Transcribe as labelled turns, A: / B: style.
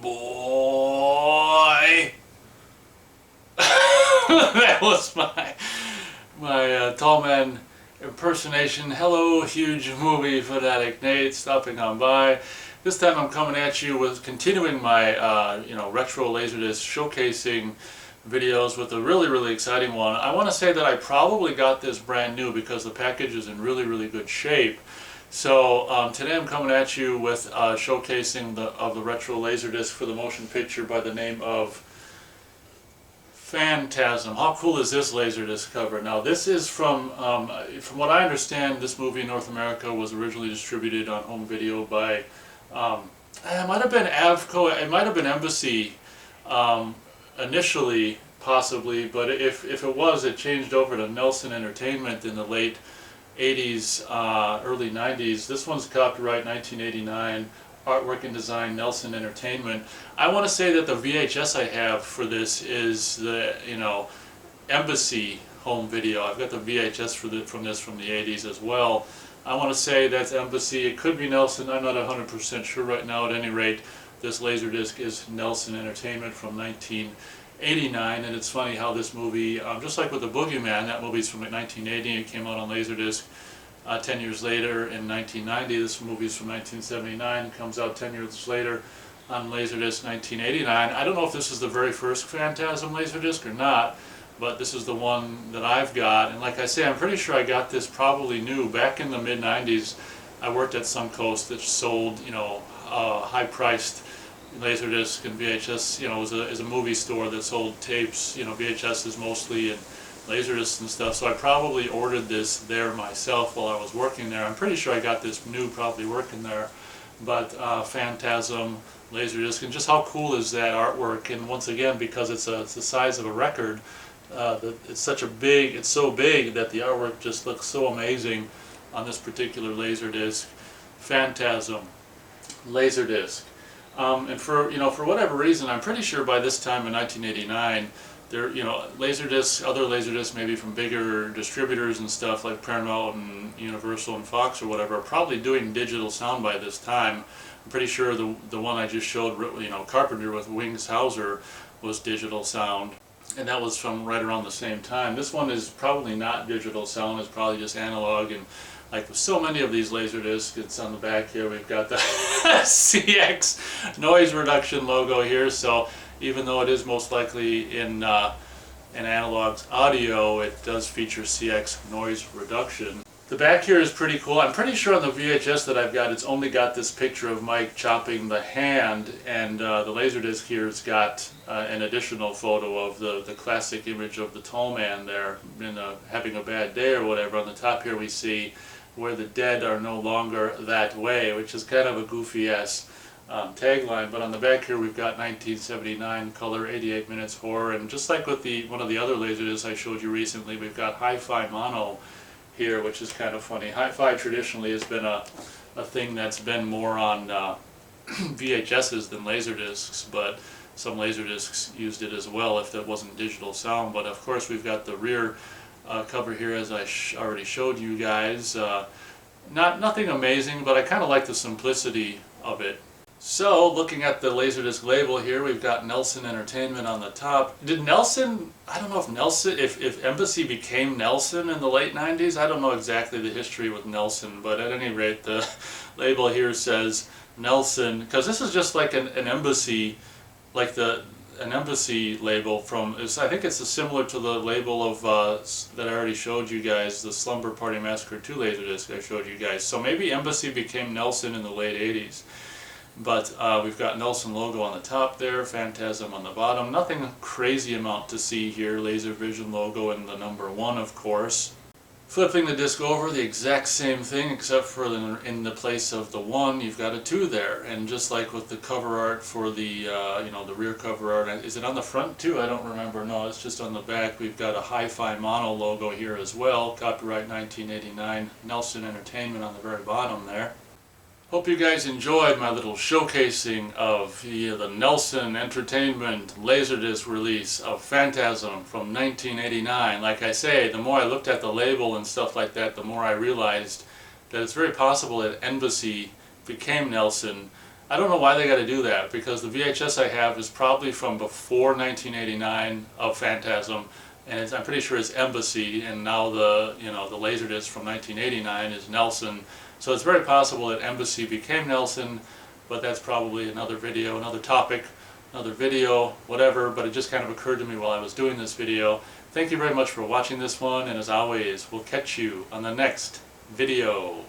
A: Boy. That was my tall man impersonation. Hello, huge movie fanatic Nate, stopping on by. This time I'm coming at you with continuing my retro LaserDisc showcasing videos with a really exciting one. I want to say that I probably got this brand new because the package is in really good shape. So today I'm coming at you with showcasing the retro LaserDisc for the motion picture by the name of Phantasm. How cool is this LaserDisc cover? Now this is from what I understand, this movie in North America was originally distributed on home video by it might have been Avco, it might have been Embassy initially, possibly, but if it was, it changed over to Nelson Entertainment in the late 80s, early 90s. This one's copyright 1989, artwork and design Nelson Entertainment. I want to say that the VHS I have for this is the Embassy home video. I've got the VHS from this from the 80s as well. I want to say that's Embassy. It could be Nelson. I'm not 100% sure right now. At any rate, this LaserDisc is Nelson Entertainment from 1989, and it's funny how this movie, just like with The Boogeyman, that movie's from 1980. It came out on LaserDisc 10 years later in 1990. This movie's from 1979. It comes out 10 years later on LaserDisc 1989. I don't know if this is the very first Phantasm LaserDisc or not, but this is the one that I've got. And like I say, I'm pretty sure I got this probably new. Back in the mid-90s, I worked at Suncoast that sold, high-priced LaserDisc and VHS. It was a movie store that sold tapes, VHSs mostly, and LaserDiscs and stuff. So I probably ordered this there myself while I was working there. I'm pretty sure I got this new probably working there. But Phantasm LaserDisc, and just how cool is that artwork? And once again, because it's the size of a record, it's so big that the artwork just looks so amazing on this particular LaserDisc. Phantasm LaserDisc. And for whatever reason, I'm pretty sure by this time in 1989, there, LaserDiscs, other LaserDiscs maybe from bigger distributors and stuff like Paramount and Universal and Fox or whatever, are probably doing digital sound by this time. I'm pretty sure the one I just showed, Carpenter with Wings Hauser, was digital sound, and that was from right around the same time. This one is probably not digital sound; it's probably just analog. And like with so many of these LaserDiscs, it's on the back here. We've got the CX noise reduction logo here. So even though it is most likely in analog audio, it does feature CX noise reduction. The back here is pretty cool. I'm pretty sure on the VHS that I've got, it's only got this picture of Mike chopping the hand, and the LaserDisc here has got an additional photo of the classic image of the tall man there having a bad day or whatever. On the top here we see where the dead are no longer that way, which is kind of a goofy-ass tagline. But on the back here we've got 1979 color 88 minutes horror, and just like with one of the other LaserDiscs I showed you recently, we've got hi-fi mono here, which is kind of funny. Hi-fi traditionally has been a thing that's been more on VHSs than LaserDiscs, but some LaserDiscs used it as well if that wasn't digital sound. But of course we've got the rear cover here, as I already showed you guys. Nothing amazing, but I kind of like the simplicity of it. So, looking at the LaserDisc label here, we've got Nelson Entertainment on the top. Did Nelson, I don't know if Embassy became Nelson in the late 90s. I don't know exactly the history with Nelson, but at any rate, the label here says Nelson, because this is just like an Embassy, like an Embassy label from, I think it's similar to the label of that I already showed you guys, the Slumber Party Massacre 2 LaserDisc I showed you guys. So maybe Embassy became Nelson in the late 80s. But we've got Nelson logo on the top there, Phantasm on the bottom. Nothing crazy amount to see here. Laser Vision logo and the number 1, of course. Flipping the disc over, the exact same thing, except for in the place of the 1, you've got a 2 there. And just like with the cover art for the the rear cover art, is it on the front too? I don't remember. No, it's just on the back. We've got a hi-fi mono logo here as well. Copyright 1989, Nelson Entertainment on the very bottom there. Hope you guys enjoyed my little showcasing of the Nelson Entertainment LaserDisc release of Phantasm from 1989. Like I say, the more I looked at the label and stuff like that, the more I realized that it's very possible that Embassy became Nelson I don't know why they got to do that, because the VHS I have is probably from before 1989 of Phantasm, and I'm pretty sure it's Embassy, and now the the LaserDisc from 1989 is Nelson. So it's very possible that Embassy became Nelson, but that's probably another video, another topic, another video, whatever. But it just kind of occurred to me while I was doing this video. Thank you very much for watching this one, and as always, we'll catch you on the next video.